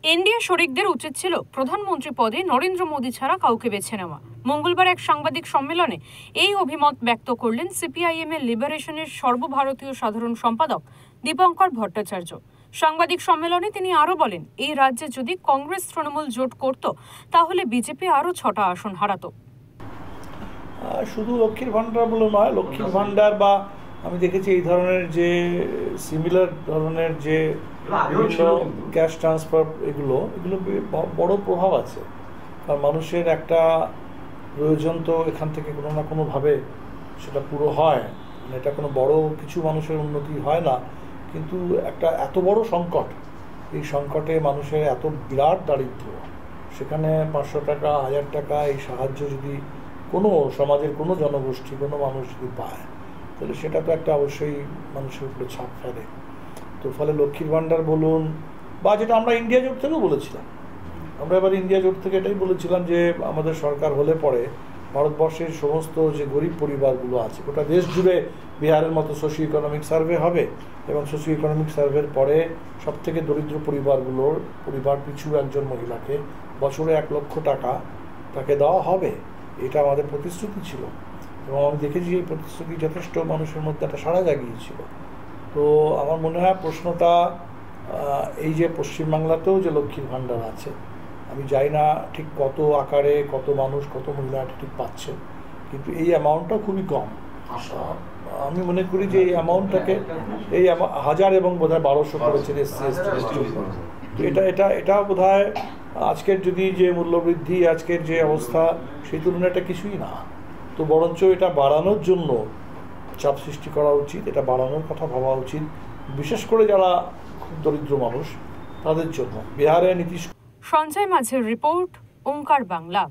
NDA শরিকদের উচিত ছিল প্রধানমন্ত্রী পদে নরেন্দ্র মোদী ছাড়া কাউকে বেছে নেওয়া। মঙ্গলবার এক সাংবাদিক সম্মেলনে এই অভিমত ব্যক্ত করলেন সিপিআইএম এর লিবারেশনের সর্বভারতীয় সাধারণ সম্পাদক দীপঙ্কর ভট্টাচার্য। সাংবাদিক সম্মেলনে তিনি আরো বলেন, এই রাজ্যে যদি কংগ্রেস তৃণমূল জোট করত তাহলে বিজেপি আরো 6টা আসন হারাতো। শুধু লক্ষ্মীর ভান্ডার বলে নয়, লক্ষ্মীর ভান্ডার বা আমি দেখেছি এই ধরনের যে সিমিলার ধরনের যে বিভিন্ন ক্যাশ ট্রান্সফার এগুলো বড় প্রভাব আছে। কারণ মানুষের একটা প্রয়োজন তো এখান থেকে কোনো না কোনোভাবে সেটা পুরো হয়, এটা কোনো বড় কিছু মানুষের উন্নতি হয় না, কিন্তু একটা এত বড় সংকট, এই সংকটে মানুষের এত বিরাট দারিদ্র, সেখানে 500 টাকা 1000 টাকা এই সাহায্য যদি কোনো সমাজের কোনো জনগোষ্ঠী কোনো মানুষ যদি পায় তাহলে সেটা তো একটা অবশ্যই মানুষের উপরে ছাপ ফেলে। তো ফলে লক্ষ্মীর ভান্ডার বলুন বা যেটা আমরা ইন্ডিয়া জোট থেকেও বলেছিলাম, আমরা এবার ইন্ডিয়া জোট থেকে এটাই বলেছিলাম যে আমাদের সরকার হলে পরে ভারতবর্ষের সমস্ত যে গরিব পরিবারগুলো আছে গোটা দেশ জুড়ে বিহারের মতো সোশিও ইকোনমিক সার্ভে হবে এবং সোশিও ইকোনমিক সার্ভের পরে সবথেকে দরিদ্র পরিবারগুলোর পরিবার পিছু একজন মহিলাকে বছরে 1 লক্ষ টাকা তাকে দেওয়া হবে। এটা আমাদের প্রতিশ্রুতি ছিল এবং আমি দেখেছি এই প্রতিশ্রুতি যথেষ্ট মানুষের মধ্যে একটা সাড়া জাগিয়েছিল। তো আমার মনে হয় প্রশ্নটা এই যে পশ্চিমবাংলাতেও যে লক্ষ্মীর ভাণ্ডার আছে, আমি জানি না ঠিক কত আকারে কত মানুষ কত মহিলা ঠিক পাচ্ছে, কিন্তু এই অ্যামাউন্টটা খুবই কম। আমি মনে করি যে এই অ্যামাউন্টটাকে এই 1000 এবং বোধহয় 1200 করেছেন এসসি এসটি। তো এটা বোধহয় আজকের যদি যে মূল্যবৃদ্ধি আজকের যে অবস্থা সেই তুলনায় এটা কিছুই না। তো বরঞ্চ এটা বাড়ানোর জন্য চাপ সৃষ্টি করা উচিত, এটা বাড়ানোর কথা ভাবা উচিত, বিশেষ করে যারা খুব দরিদ্র মানুষ তাদের জন্য। বিহারে নীতিশ। সঞ্জয় মাঝের রিপোর্ট, ওঙ্কার বাংলা।